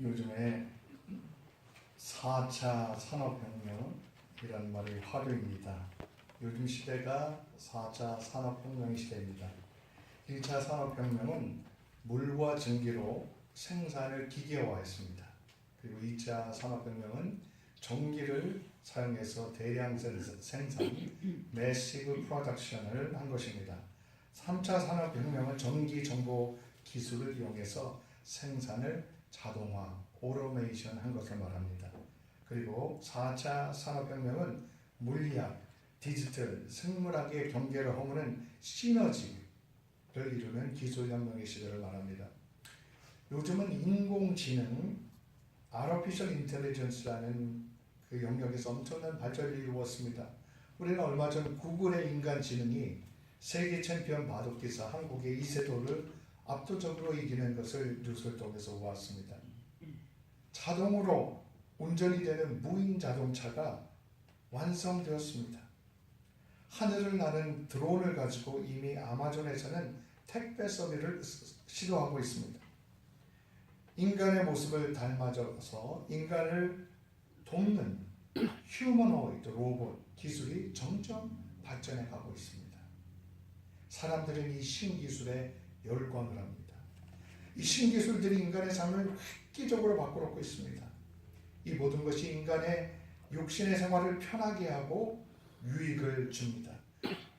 요즘에 4차 산업혁명이라는 말이 화두입니다. 요즘 시대가 4차 산업혁명 시대입니다. 1차 산업혁명은 물과 전기로 생산을 기계화했습니다. 그리고 2차 산업혁명은 전기를 사용해서 대량 생산, 매시브 프로덕션을 한 것입니다. 3차 산업혁명은 전기 정보 기술을 이용해서 생산을 자동화, 오토메이션 한 것을 말합니다. 그리고 4차 산업혁명은 물리학, 디지털, 생물학의 경계를 허무는 시너지를 이루는 기술혁명의 시대를 말합니다. 요즘은 인공지능, Artificial Intelligence라는 그 영역에서 엄청난 발전을 이루었습니다. 우리는 얼마 전 구글의 인간지능이 세계 챔피언 바둑기사 한국의 이세돌을 압도적으로 이기는 것을 뉴스를 통해서 보았습니다. 자동으로 운전이 되는 무인 자동차가 완성되었습니다. 하늘을 나는 드론을 가지고 이미 아마존에서는 택배 서비스를 시도하고 있습니다. 인간의 모습을 닮아져서 인간을 돕는 휴머노이드 로봇 기술이 점점 발전해 가고 있습니다. 사람들은 이 신기술에 열광을 합니다. 이 신기술들이 인간의 삶을 획기적으로 바꿔놓고 있습니다. 이 모든 것이 인간의 육신의 생활을 편하게 하고 유익을 줍니다.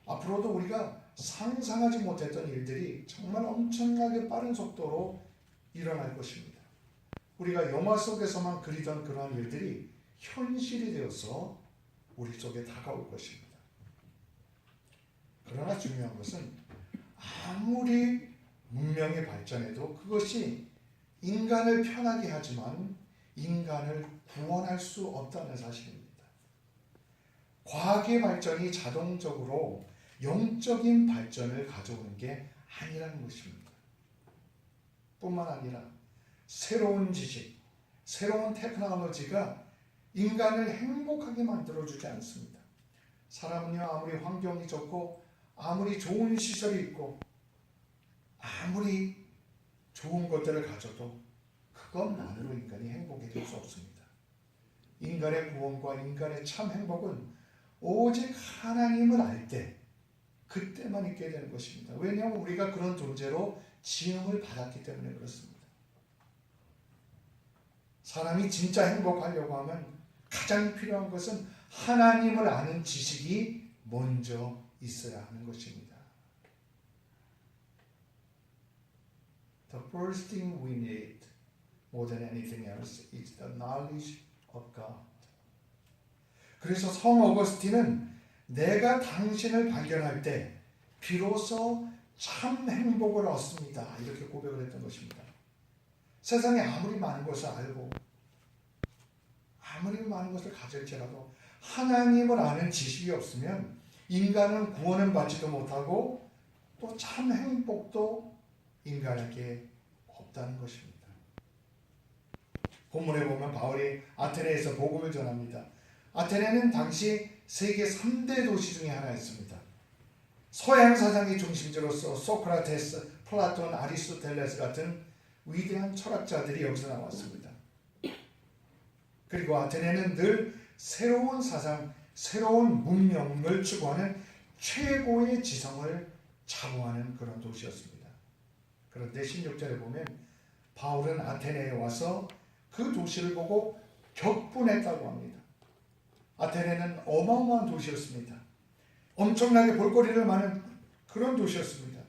앞으로도 우리가 상상하지 못했던 일들이 정말 엄청나게 빠른 속도로 일어날 것입니다. 우리가 영화 속에서만 그리던 그러한 일들이 현실이 되어서 우리 속에 다가올 것입니다. 그러나 중요한 것은 아무리 문명이 발전해도 그것이 인간을 편하게 하지만 인간을 구원할 수 없다는 사실입니다. 과학의 발전이 자동적으로 영적인 발전을 가져오는 게 아니라는 것입니다. 뿐만 아니라 새로운 지식, 새로운 테크놀로지가 인간을 행복하게 만들어주지 않습니다. 사람은요, 아무리 환경이 좋고 아무리 좋은 시설이 있고 아무리 좋은 것들을 가져도 그것만으로 인간이 행복해질 수 없습니다. 인간의 구원과 인간의 참 행복은 오직 하나님을 알 때 그때만 있게 되는 것입니다. 왜냐하면 우리가 그런 존재로 지음을 받았기 때문에 그렇습니다. 사람이 진짜 행복하려고 하면 가장 필요한 것은 하나님을 아는 지식이 먼저 있어야 하는 것입니다. The first thing we need more than anything else is the knowledge of God. 그래서 성 어거스틴은 내가 당신을 발견할 때 비로소 참 행복을 얻습니다. 이렇게 고백을 했던 것입니다. 세상에 아무리 많은 것을 알고 아무리 많은 것을 가질지라도 하나님을 아는 지식이 없으면 인간은 구원은 받지도 못하고 또 참 행복도 인간에게 없다는 것입니다. 본문에 보면 바울이 아테네에서 복음을 전합니다. 아테네는 당시 세계 3대 도시 중에 하나였습니다. 서양 사상의 중심지로서 소크라테스, 플라톤, 아리스토텔레스 같은 위대한 철학자들이 여기서 나왔습니다. 그리고 아테네는 늘 새로운 사상, 새로운 문명을 추구하는 최고의 지성을 자부하는 그런 도시였습니다. 그런데 16절에 보면 바울은 아테네에 와서 그 도시를 보고 격분했다고 합니다. 아테네는 어마어마한 도시였습니다. 엄청나게 볼거리를 많은 그런 도시였습니다.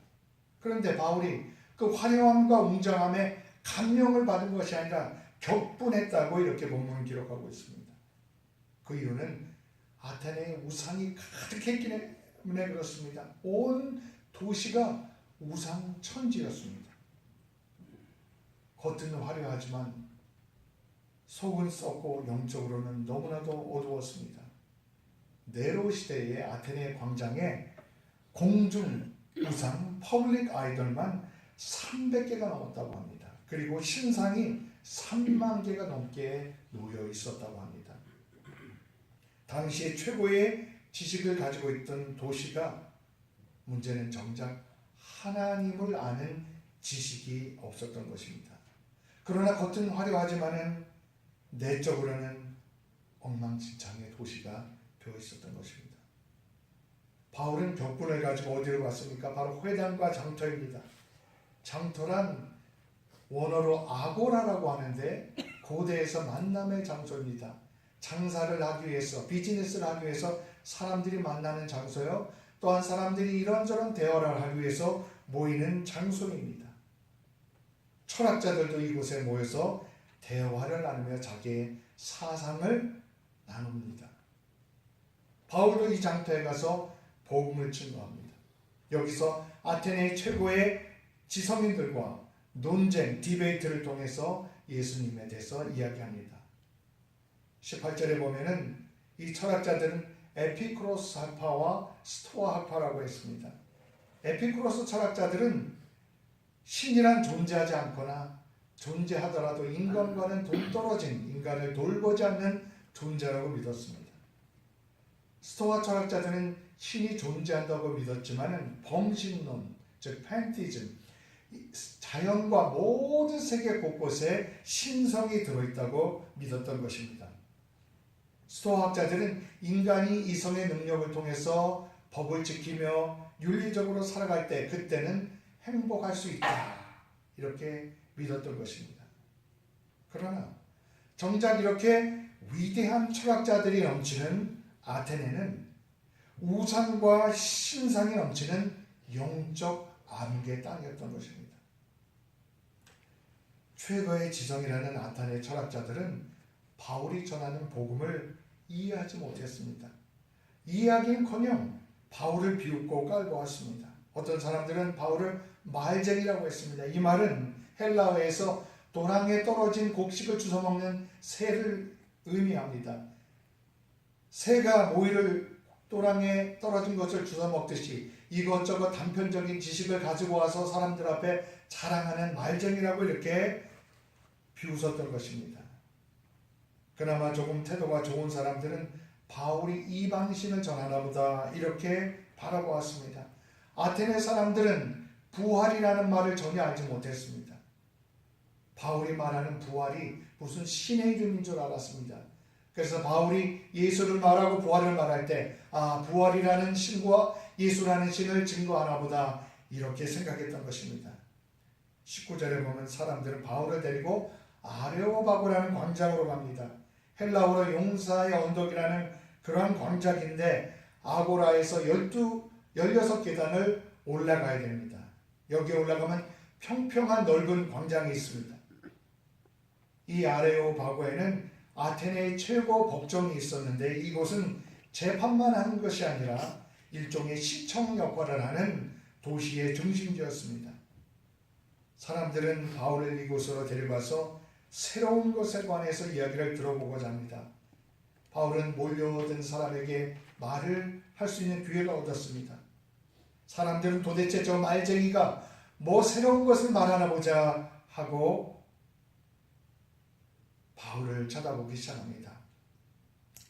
그런데 바울이 그 화려함과 웅장함에 감명을 받은 것이 아니라 격분했다고 이렇게 본문을 기록하고 있습니다. 그 이유는 아테네의 우상이 가득했기 때문에 그렇습니다. 온 도시가 우상 천지였습니다. 겉은 화려하지만 속은 썩고 영적으로는 너무나도 어두웠습니다. 네로 시대의 아테네 광장에 공중 우상 퍼블릭 아이돌만 300개가 넘었다고 합니다. 그리고 신상이 3만 개가 넘게 놓여 있었다고 합니다. 당시 최고의 지식을 가지고 있던 도시가 문제는 정작 하나님을 아는 지식이 없었던 것입니다. 그러나 겉은 화려하지만은 내적으로는 엉망진창의 도시가 되어 있었던 것입니다. 바울은 격분을 가지고 어디로 갔습니까? 바로 회당과 장터입니다. 장터란 원어로 아고라라고 하는데 고대에서 만남의 장소입니다. 장사를 하기 위해서, 비즈니스를 하기 위해서 사람들이 만나는 장소요. 또한 사람들이 이런저런 대화를 하기 위해서 모이는 장소입니다. 철학자들도 이곳에 모여서 대화를 나누며 자기의 사상을 나눕니다. 바울도 이 장터에 가서 복음을 증거합니다. 여기서 아테네 최고의 지성인들과 논쟁, 디베이트를 통해서 예수님에 대해서 이야기합니다. 18절에 보면은 이 철학자들은 에피쿠로스 학파와 스토아 학파라고 했습니다. 에피쿠로스 철학자들은 신이란 존재하지 않거나 존재하더라도 인간과는 동떨어진, 인간을 돌보지 않는 존재라고 믿었습니다. 스토아 철학자들은 신이 존재한다고 믿었지만 범신론, 즉 팬티즘, 자연과 모든 세계 곳곳에 신성이 들어있다고 믿었던 것입니다. 스토아학자들은 인간이 이성의 능력을 통해서 법을 지키며 윤리적으로 살아갈 때 그때는 행복할 수 있다, 이렇게 믿었던 것입니다. 그러나 정작 이렇게 위대한 철학자들이 넘치는 아테네는 우상과 신상이 넘치는 영적 암흑의 땅이었던 것입니다. 최고의 지성이라는 아테네 철학자들은 바울이 전하는 복음을 이해하지 못했습니다. 이해하기는커녕 바울을 비웃고 깔보았습니다. 어떤 사람들은 바울을 말쟁이라고 했습니다. 이 말은 헬라어에서 도랑에 떨어진 곡식을 주워먹는 새를 의미합니다. 새가 모이를 도랑에 떨어진 것을 주워먹듯이 이것저것 단편적인 지식을 가지고 와서 사람들 앞에 자랑하는 말쟁이라고 이렇게 비웃었던 것입니다. 그나마 조금 태도가 좋은 사람들은 바울이 이방신을 전하나 보다 이렇게 바라보았습니다. 아테네 사람들은 부활이라는 말을 전혀 알지 못했습니다. 바울이 말하는 부활이 무슨 신의 이름인 줄 알았습니다. 그래서 바울이 예수를 말하고 부활을 말할 때 부활이라는 신과 예수라는 신을 증거하나 보다 이렇게 생각했던 것입니다. 19절에 보면 사람들은 바울을 데리고 아레오바고라는 광장으로 갑니다. 헬라어로 용사의 언덕이라는 그러한 광장인데 아고라에서 16계단을 올라가야 됩니다. 여기에 올라가면 평평한 넓은 광장이 있습니다. 이 아레오바고에는 아테네의 최고 법정이 있었는데 이곳은 재판만 하는 것이 아니라 일종의 시청 역할을 하는 도시의 중심지였습니다. 사람들은 바울을 이곳으로 데려가서 새로운 것에 관해서 이야기를 들어보고자 합니다. 바울은 몰려든 사람에게 말을 할 수 있는 기회가 얻었습니다. 사람들은 도대체 저 말쟁이가 뭐 새로운 것을 말하나 보자 하고 바울을 쳐다보기 시작합니다.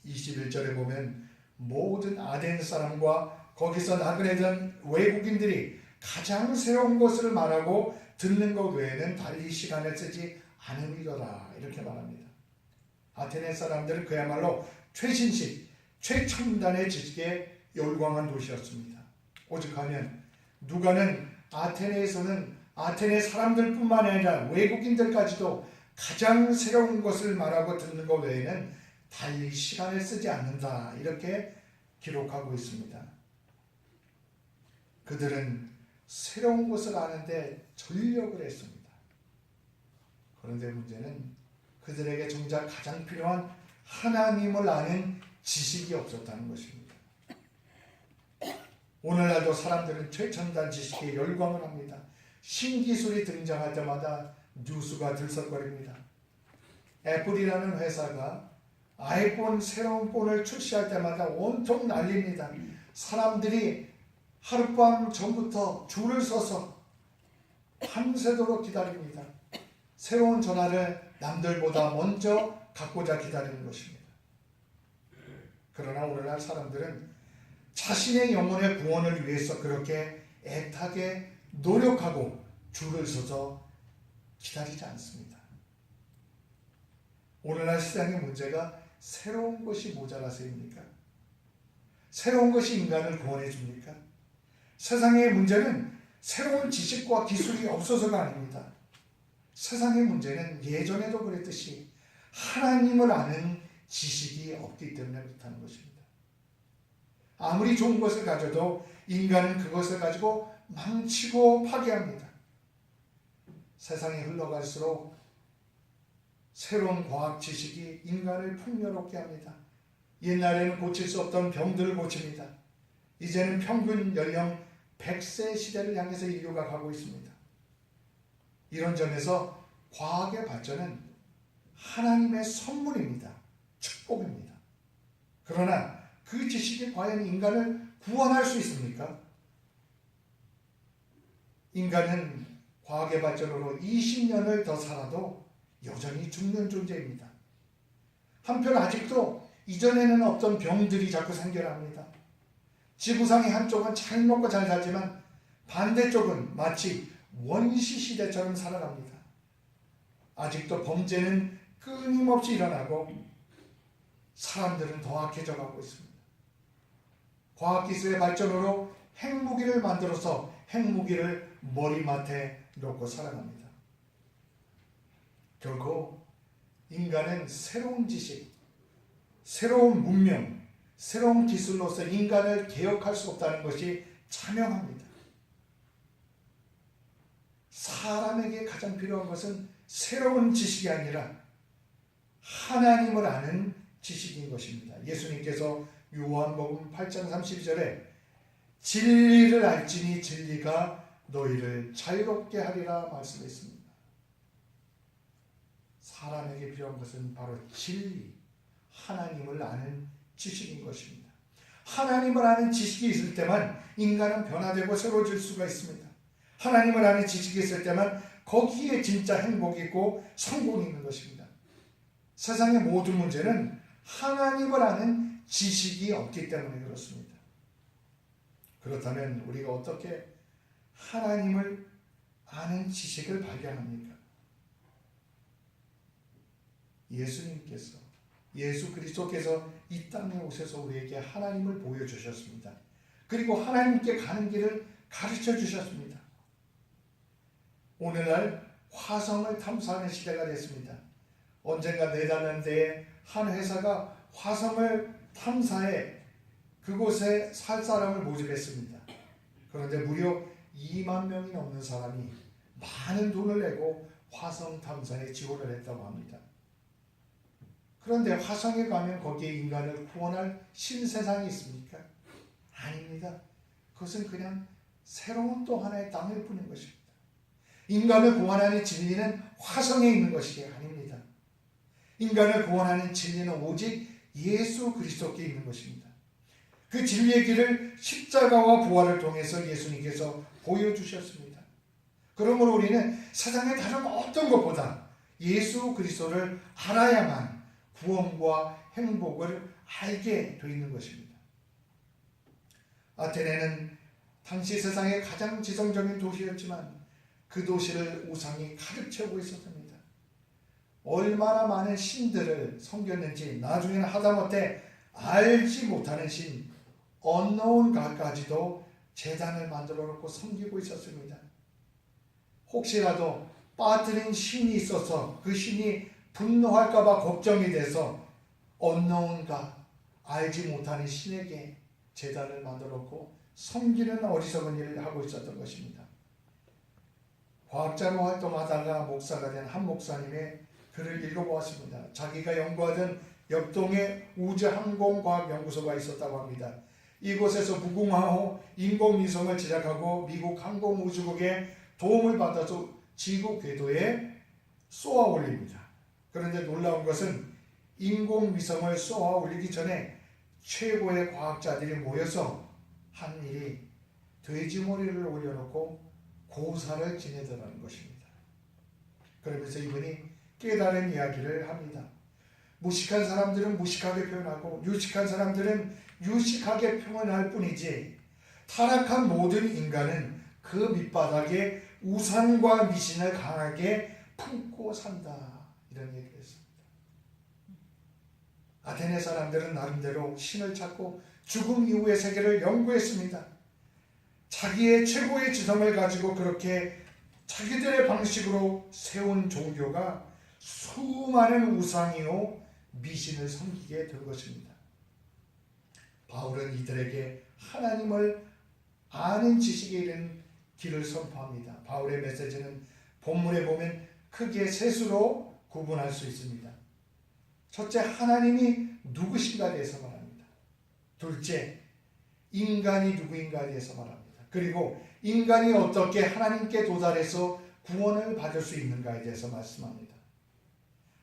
21절에 보면 모든 아덴 사람과 거기서 나그네던 외국인들이 가장 새로운 것을 말하고 듣는 것 외에는 달리 시간을 쓰지 않음이더라, 이렇게 말합니다. 아테네 사람들은 그야말로 최신식, 최첨단의 지식에 열광한 도시였습니다. 오죽하면 누가는 아테네에서는 아테네 사람들뿐만 아니라 외국인들까지도 가장 새로운 것을 말하고 듣는 것 외에는 달리 시간을 쓰지 않는다, 이렇게 기록하고 있습니다. 그들은 새로운 것을 아는데 전력을 했습니다. 그런데 문제는 그들에게 정작 가장 필요한 하나님을 아는 지식이 없었다는 것입니다. 오늘날도 사람들은 최첨단 지식에 열광을 합니다. 신기술이 등장할 때마다 뉴스가 들썩거립니다. 애플이라는 회사가 아이폰 새로운 폰을 출시할 때마다 온통 난립니다. 사람들이 하룻밤 전부터 줄을 서서 밤새도록 기다립니다. 새로운 전화를 남들보다 먼저 갖고자 기다리는 것입니다. 그러나 오늘날 사람들은 자신의 영혼의 구원을 위해서 그렇게 애타게 노력하고 줄을 서서 기다리지 않습니다. 오늘날 세상의 문제가 새로운 것이 모자라서입니까? 새로운 것이 인간을 구원해 줍니까? 세상의 문제는 새로운 지식과 기술이 없어서가 아닙니다. 세상의 문제는 예전에도 그랬듯이 하나님을 아는 지식이 없기 때문에 그렇다는 것입니다. 아무리 좋은 것을 가져도 인간은 그것을 가지고 망치고 파괴합니다. 세상이 흘러갈수록 새로운 과학 지식이 인간을 풍요롭게 합니다. 옛날에는 고칠 수 없던 병들을 고칩니다. 이제는 평균 연령 100세 시대를 향해서 인류가 가고 있습니다. 이런 점에서 과학의 발전은 하나님의 선물입니다. 축복입니다. 그러나 그 지식이 과연 인간을 구원할 수 있습니까? 인간은 과학의 발전으로 20년을 더 살아도 여전히 죽는 존재입니다. 한편 아직도 이전에는 없던 병들이 자꾸 생겨납니다. 지구상의 한쪽은 잘 먹고 잘 살지만 반대쪽은 마치 원시 시대처럼 살아갑니다. 아직도 범죄는 끊임없이 일어나고 사람들은 더 악해져 가고 있습니다. 과학기술의 발전으로 핵무기를 만들어서 핵무기를 머리맡에 놓고 살아갑니다. 결국 인간은 새로운 지식, 새로운 문명, 새로운 기술로서 인간을 개혁할 수 없다는 것이 자명합니다. 사람에게 가장 필요한 것은 새로운 지식이 아니라 하나님을 아는 지식인 것입니다. 예수님께서 요한복음 8장 32절에 진리를 알지니 진리가 너희를 자유롭게 하리라 말씀했습니다. 사람에게 필요한 것은 바로 진리, 하나님을 아는 지식인 것입니다. 하나님을 아는 지식이 있을 때만 인간은 변화되고 새로워질 수가 있습니다. 하나님을 아는 지식이 있을 때만 거기에 진짜 행복이 있고 성공이 있는 것입니다. 세상의 모든 문제는 하나님을 아는 지식이 없기 때문에 그렇습니다. 그렇다면 우리가 어떻게 하나님을 아는 지식을 발견합니까? 예수 그리스도께서 이 땅에 오셔서 우리에게 하나님을 보여주셨습니다. 그리고 하나님께 가는 길을 가르쳐 주셨습니다. 오늘날 화성을 탐사하는 시대가 됐습니다. 언젠가 내다는 데에 한 회사가 화성을 탐사해 그곳에 살 사람을 모집했습니다. 그런데 무려 2만 명이 넘는 사람이 많은 돈을 내고 화성 탐사에 지원을 했다고 합니다. 그런데 화성에 가면 거기에 인간을 구원할 신세상이 있습니까? 아닙니다. 그것은 그냥 새로운 또 하나의 땅일 뿐인 것입니다. 인간을 구원하는 진리는 화성에 있는 것이 아닙니다. 인간을 구원하는 진리는 오직 예수 그리스도께 있는 것입니다. 그 진리의 길을 십자가와 부활을 통해서 예수님께서 보여주셨습니다. 그러므로 우리는 세상의 다른 어떤 것보다 예수 그리스도를 알아야만 구원과 행복을 알게 되어 있는 것입니다. 아테네는 당시 세상의 가장 지성적인 도시였지만 그 도시를 우상이 가득 채우고 있었습니다. 얼마나 많은 신들을 섬겼는지 나중에는 하다못해 알지 못하는 신 unknown god까지도 제단을 만들어 놓고 섬기고 있었습니다. 혹시라도 빠뜨린 신이 있어서 그 신이 분노할까 봐 걱정이 돼서 unknown god, 알지 못하는 신에게 제단을 만들어 놓고 섬기는 어리석은 일을 하고 있었던 것입니다. 과학자로 활동하다가 목사가 된 한 목사님의 글을 읽어보았습니다. 자기가 연구하던 역동의 우주항공과학연구소가 있었다고 합니다. 이곳에서 무궁화호 인공위성을 제작하고 미국 항공우주국의 도움을 받아서 지구 궤도에 쏘아 올립니다. 그런데 놀라운 것은 인공위성을 쏘아 올리기 전에 최고의 과학자들이 모여서 한 일이 돼지머리를 올려놓고 고사를 지내더라는 것입니다. 그러면서 이분이 깨달은 이야기를 합니다. 무식한 사람들은 무식하게 표현하고 유식한 사람들은 유식하게 표현할 뿐이지 타락한 모든 인간은 그 밑바닥에 우상과 미신을 강하게 품고 산다. 이런 얘기를 했습니다. 아테네 사람들은 나름대로 신을 찾고 죽음 이후의 세계를 연구했습니다. 자기의 최고의 지성을 가지고 그렇게 자기들의 방식으로 세운 종교가 수많은 우상이요 미신을 섬기게 될 것입니다. 바울은 이들에게 하나님을 아는 지식에 이른 길을 선포합니다. 바울의 메시지는 본문에 보면 크게 세 수로 구분할 수 있습니다. 첫째, 하나님이 누구신가에 대해서 말합니다. 둘째, 인간이 누구인가에 대해서 말합니다. 그리고 인간이 어떻게 하나님께 도달해서 구원을 받을 수 있는가에 대해서 말씀합니다.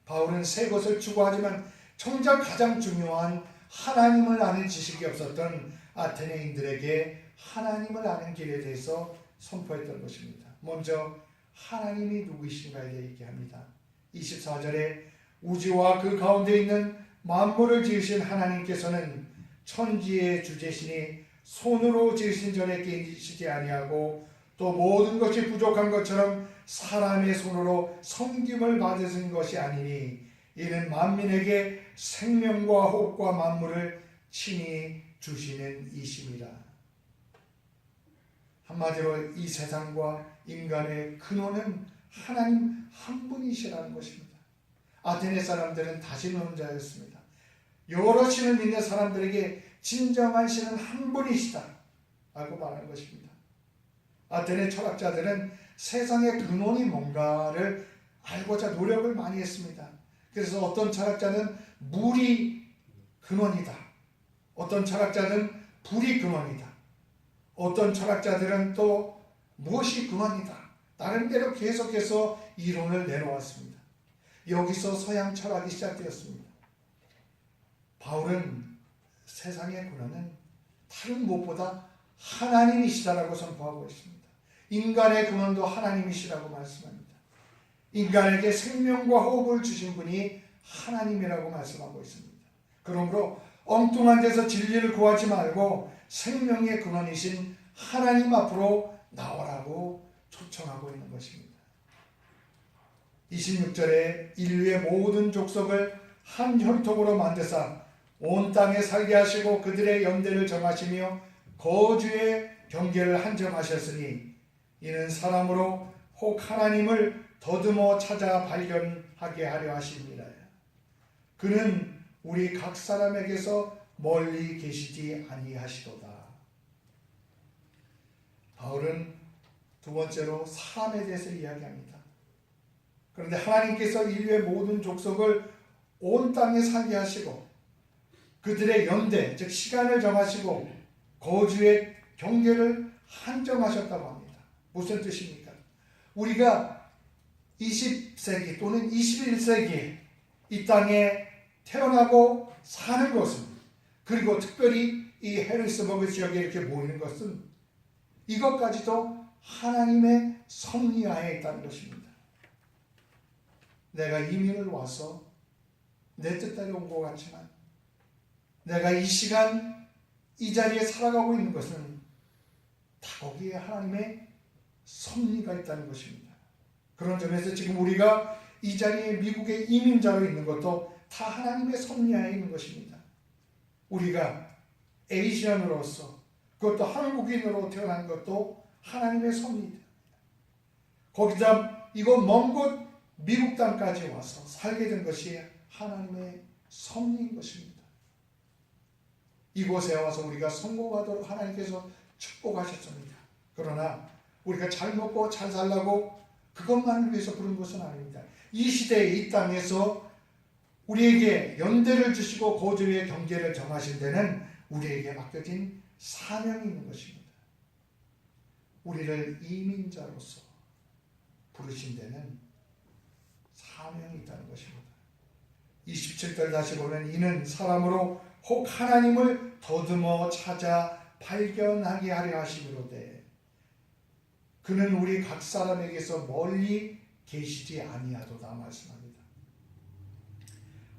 바울은 세 것을 추구하지만 정작 가장 중요한 하나님을 아는 지식이 없었던 아테네인들에게 하나님을 아는 길에 대해서 선포했던 것입니다. 먼저 하나님이 누구이신가에 대해 얘기합니다. 24절에 우주와 그 가운데 있는 만물을 지으신 하나님께서는 천지의 주제시니 손으로 지으신 전에 깨지시지 아니하고 또 모든 것이 부족한 것처럼 사람의 손으로 섬김을 받으신 것이 아니니 이는 만민에게 생명과 호흡과 만물을 친히 주시는 이심이라. 한마디로 이 세상과 인간의 근원은 하나님 한 분이시라는 것입니다. 아테네 사람들은 다신론 자였습니다. 여러 신을 믿는 사람들에게 진정한 신은 한 분이시다 라고 말하는 것입니다. 아테네 철학자들은 세상의 근원이 뭔가를 알고자 노력을 많이 했습니다. 그래서 어떤 철학자는 물이 근원이다, 어떤 철학자는 불이 근원이다, 어떤 철학자들은 또 무엇이 근원이다, 나름대로 계속해서 이론을 내놓았습니다. 여기서 서양 철학이 시작되었습니다. 바울은 세상의 근원은 다른 무엇보다 하나님이시다라고 선포하고 있습니다. 인간의 근원도 하나님이시라고 말씀합니다. 인간에게 생명과 호흡을 주신 분이 하나님이라고 말씀하고 있습니다. 그러므로 엉뚱한 데서 진리를 구하지 말고 생명의 근원이신 하나님 앞으로 나오라고 초청하고 있는 것입니다. 26절에 인류의 모든 족속을 한 혈통으로 만드사 온 땅에 살게 하시고 그들의 연대를 정하시며 거주의 경계를 한정하셨으니 이는 사람으로 혹 하나님을 더듬어 찾아 발견하게 하려 하심이라. 그는 우리 각 사람에게서 멀리 계시지 아니하시도다. 바울은 두 번째로 사람에 대해서 이야기합니다. 그런데 하나님께서 인류의 모든 족속을 온 땅에 살게 하시고 그들의 연대, 즉 시간을 정하시고 거주의 경계를 한정하셨다고 합니다. 무슨 뜻입니까? 우리가 20세기 또는 21세기에 이 땅에 태어나고 사는 것은, 그리고 특별히 이 해리스버그 지역에 이렇게 모이는 것은 이것까지도 하나님의 섭리하에 있다는 것입니다. 내가 이민을 와서 내 뜻대로 온 것 같지만 내가 이 시간 이 자리에 살아가고 있는 것은 다 거기에 하나님의 섭리가 있다는 것입니다. 그런 점에서 지금 우리가 이 자리에 미국의 이민자로 있는 것도 다 하나님의 섭리하에 있는 것입니다. 우리가 에이시안으로서 그것도 한국인으로 태어난 것도 하나님의 섭리입니다. 거기다 이곳 먼 곳 미국 땅까지 와서 살게 된 것이 하나님의 섭리인 것입니다. 이곳에 와서 우리가 성공하도록 하나님께서 축복하셨습니다. 그러나 우리가 잘 먹고 잘 살라고 그것만을 위해서 부른 것은 아닙니다. 이 시대에 이 땅에서 우리에게 연대를 주시고 거주의 경계를 정하신 데는 우리에게 맡겨진 사명이 있는 것입니다. 우리를 이민자로서 부르신 데는 사명이 있다는 것입니다. 27절 다시 보면 이는 사람으로 혹 하나님을 더듬어 찾아 발견하게 하려 하심이로되 그는 우리 각 사람에게서 멀리 계시지 아니하도다 말씀합니다.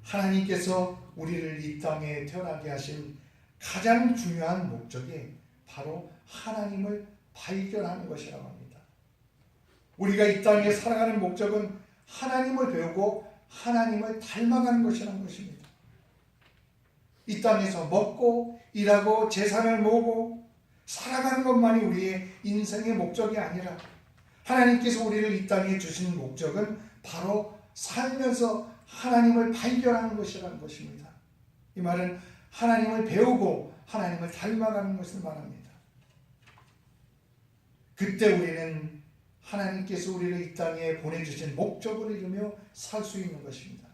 하나님께서 우리를 이 땅에 태어나게 하신 가장 중요한 목적이 바로 하나님을 발견하는 것이라고 합니다. 우리가 이 땅에 살아가는 목적은 하나님을 배우고 하나님을 닮아가는 것이라는 것입니다. 이 땅에서 먹고 일하고 재산을 모으고 살아가는 것만이 우리의 인생의 목적이 아니라 하나님께서 우리를 이 땅에 주신 목적은 바로 살면서 하나님을 발견하는 것이라는 것입니다. 이 말은 하나님을 배우고 하나님을 닮아가는 것을 말합니다. 그때 우리는 하나님께서 우리를 이 땅에 보내주신 목적을 이루며 살 수 있는 것입니다.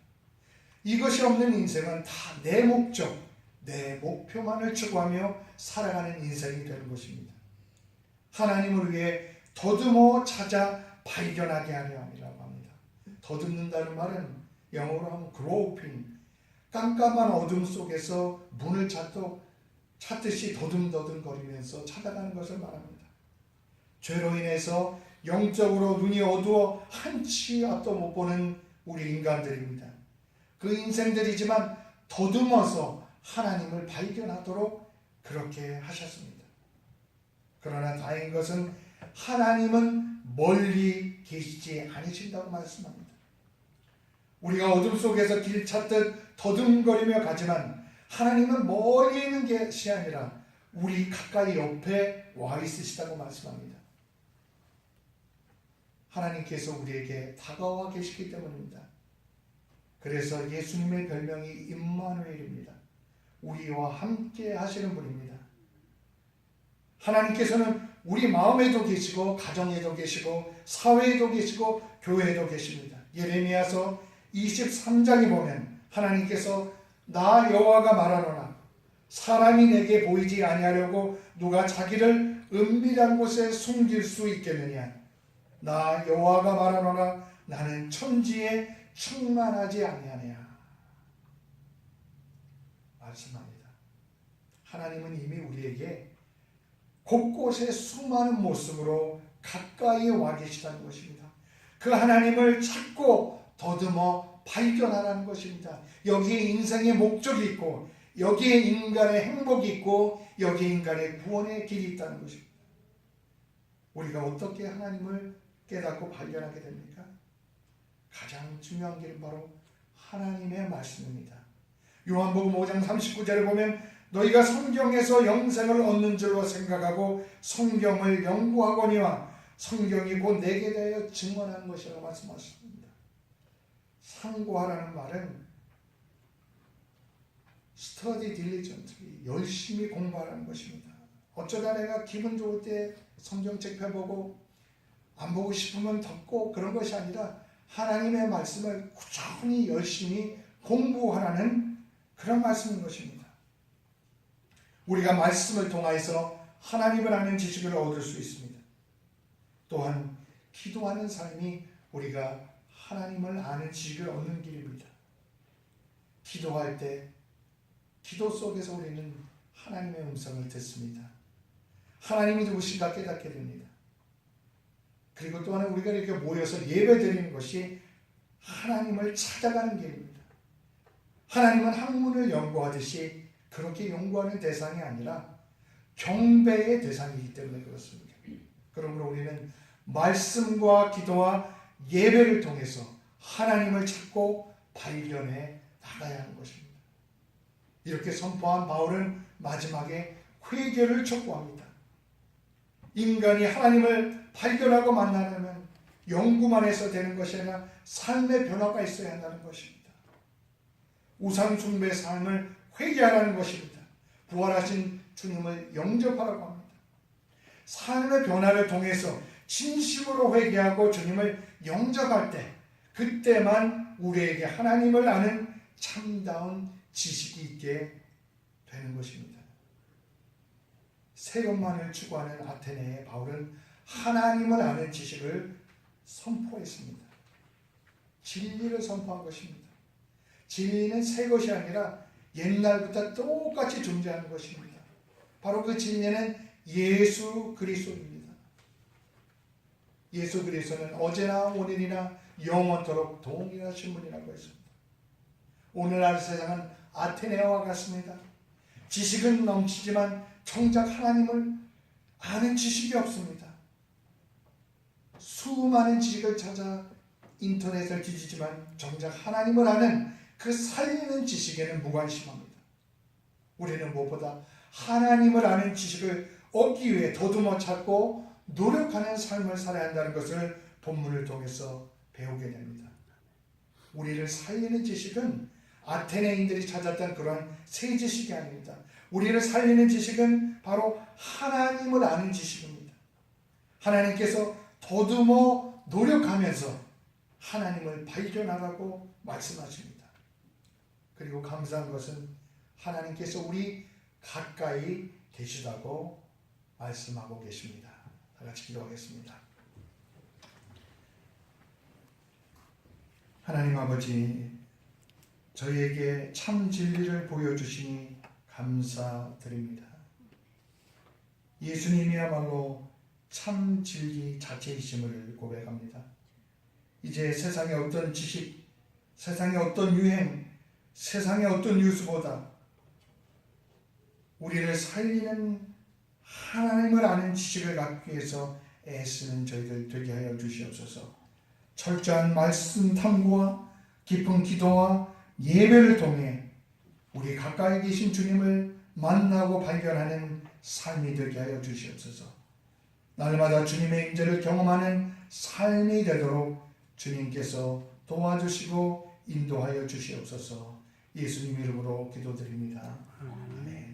이것이 없는 인생은 다 내 목적, 내 목표만을 추구하며 살아가는 인생이 되는 것입니다. 하나님을 위해 더듬어 찾아 발견하게 하려 함이라고 합니다. 더듬는다는 말은 영어로 하면 groping, 깜깜한 어둠 속에서 문을 찾듯이 더듬더듬거리면서 찾아가는 것을 말합니다. 죄로 인해서 영적으로 눈이 어두워 한치 앞도 못 보는 우리 인간들입니다. 그 인생들이지만 더듬어서 하나님을 발견하도록 그렇게 하셨습니다. 그러나 다행인 것은 하나님은 멀리 계시지 않으신다고 말씀합니다. 우리가 어둠 속에서 길 찾듯 더듬거리며 가지만 하나님은 멀리 있는 것이 아니라 우리 가까이 옆에 와 있으시다고 말씀합니다. 하나님께서 우리에게 다가와 계시기 때문입니다. 그래서 예수님의 별명이 임마누엘입니다. 우리와 함께 하시는 분입니다. 하나님께서는 우리 마음에도 계시고 가정에도 계시고 사회에도 계시고 교회에도 계십니다. 예레미야서 23장에 보면 하나님께서 나 여호와가 말하노라 사람이 내게 보이지 아니하려고 누가 자기를 은밀한 곳에 숨길 수 있겠느냐. 나 여호와가 말하노라 나는 천지에 충만하지 아니하냐 말씀합니다. 하나님은 이미 우리에게 곳곳에 수많은 모습으로 가까이 와 계시다는 것입니다. 그 하나님을 찾고 더듬어 발견하라는 것입니다. 여기에 인생의 목적이 있고 여기에 인간의 행복이 있고 여기에 인간의 구원의 길이 있다는 것입니다. 우리가 어떻게 하나님을 깨닫고 발견하게 됩니까? 가장 중요한 길은 바로 하나님의 말씀입니다. 요한복음 5장 39절에 보면 너희가 성경에서 영생을 얻는 줄로 생각하고 성경을 연구하거니와 성경이 곧 내게 대하여 증언하는 것이라고 말씀하셨습니다. 상고하라는 말은 study diligently, 열심히 공부하라는 것입니다. 어쩌다 내가 기분 좋을 때 성경책 펴보고 안 보고 싶으면 덮고 그런 것이 아니라 하나님의 말씀을 꾸준히 열심히 공부하라는 그런 말씀인 것입니다. 우리가 말씀을 통하여서 하나님을 아는 지식을 얻을 수 있습니다. 또한 기도하는 삶이 우리가 하나님을 아는 지식을 얻는 길입니다. 기도할 때 기도 속에서 우리는 하나님의 음성을 듣습니다. 하나님이 누구신가 깨닫게 됩니다. 그리고 또한 우리가 이렇게 모여서 예배드리는 것이 하나님을 찾아가는 길입니다. 하나님은 학문을 연구하듯이 그렇게 연구하는 대상이 아니라 경배의 대상이기 때문에 그렇습니다. 그러므로 우리는 말씀과 기도와 예배를 통해서 하나님을 찾고 발견해 나가야 하는 것입니다. 이렇게 선포한 바울은 마지막에 회개를 촉구합니다. 인간이 하나님을 발견하고 만나려면 연구만 해서 되는 것이 아니라 삶의 변화가 있어야 한다는 것입니다. 우상 숭배의 삶을 회개하라는 것입니다. 부활하신 주님을 영접하라고 합니다. 삶의 변화를 통해서 진심으로 회개하고 주님을 영접할 때 그때만 우리에게 하나님을 아는 참다운 지식이 있게 되는 것입니다. 새 것만을 추구하는 아테네의 바울은 하나님을 아는 지식을 선포했습니다. 진리를 선포한 것입니다. 진리는 새 것이 아니라 옛날부터 똑같이 존재하는 것입니다. 바로 그 진리는 예수 그리스도입니다. 예수 그리스도는 어제나 오늘이나 영원토록 동일하신 분이라고 했습니다. 오늘날 세상은 아테네와 같습니다. 지식은 넘치지만 정작 하나님을 아는 지식이 없습니다. 수많은 지식을 찾아 인터넷을 뒤지지만 정작 하나님을 아는 그 살리는 지식에는 무관심합니다. 우리는 무엇보다 하나님을 아는 지식을 얻기 위해 더듬어 찾고 노력하는 삶을 살아야 한다는 것을 본문을 통해서 배우게 됩니다. 우리를 살리는 지식은 아테네인들이 찾았던 그런 새 지식이 아닙니다. 우리를 살리는 지식은 바로 하나님을 아는 지식입니다. 하나님께서 더듬어 노력하면서 하나님을 발견하라고 말씀하십니다. 그리고 감사한 것은 하나님께서 우리 가까이 계시다고 말씀하고 계십니다. 다 같이 기도하겠습니다. 하나님 아버지, 저희에게 참 진리를 보여주시니 감사드립니다. 예수님이야말로 참 진리 자체이심을 고백합니다. 이제 세상의 어떤 지식, 세상의 어떤 유행, 세상의 어떤 뉴스보다 우리를 살리는 하나님을 아는 지식을 갖기 위해서 애쓰는 저희들 되게 하여 주시옵소서. 철저한 말씀 탐구와 깊은 기도와 예배를 통해 우리 가까이 계신 주님을 만나고 발견하는 삶이 되게 하여 주시옵소서. 날마다 주님의 임재를 경험하는 삶이 되도록 주님께서 도와주시고 인도하여 주시옵소서. 예수님 이름으로 기도드립니다. 아멘.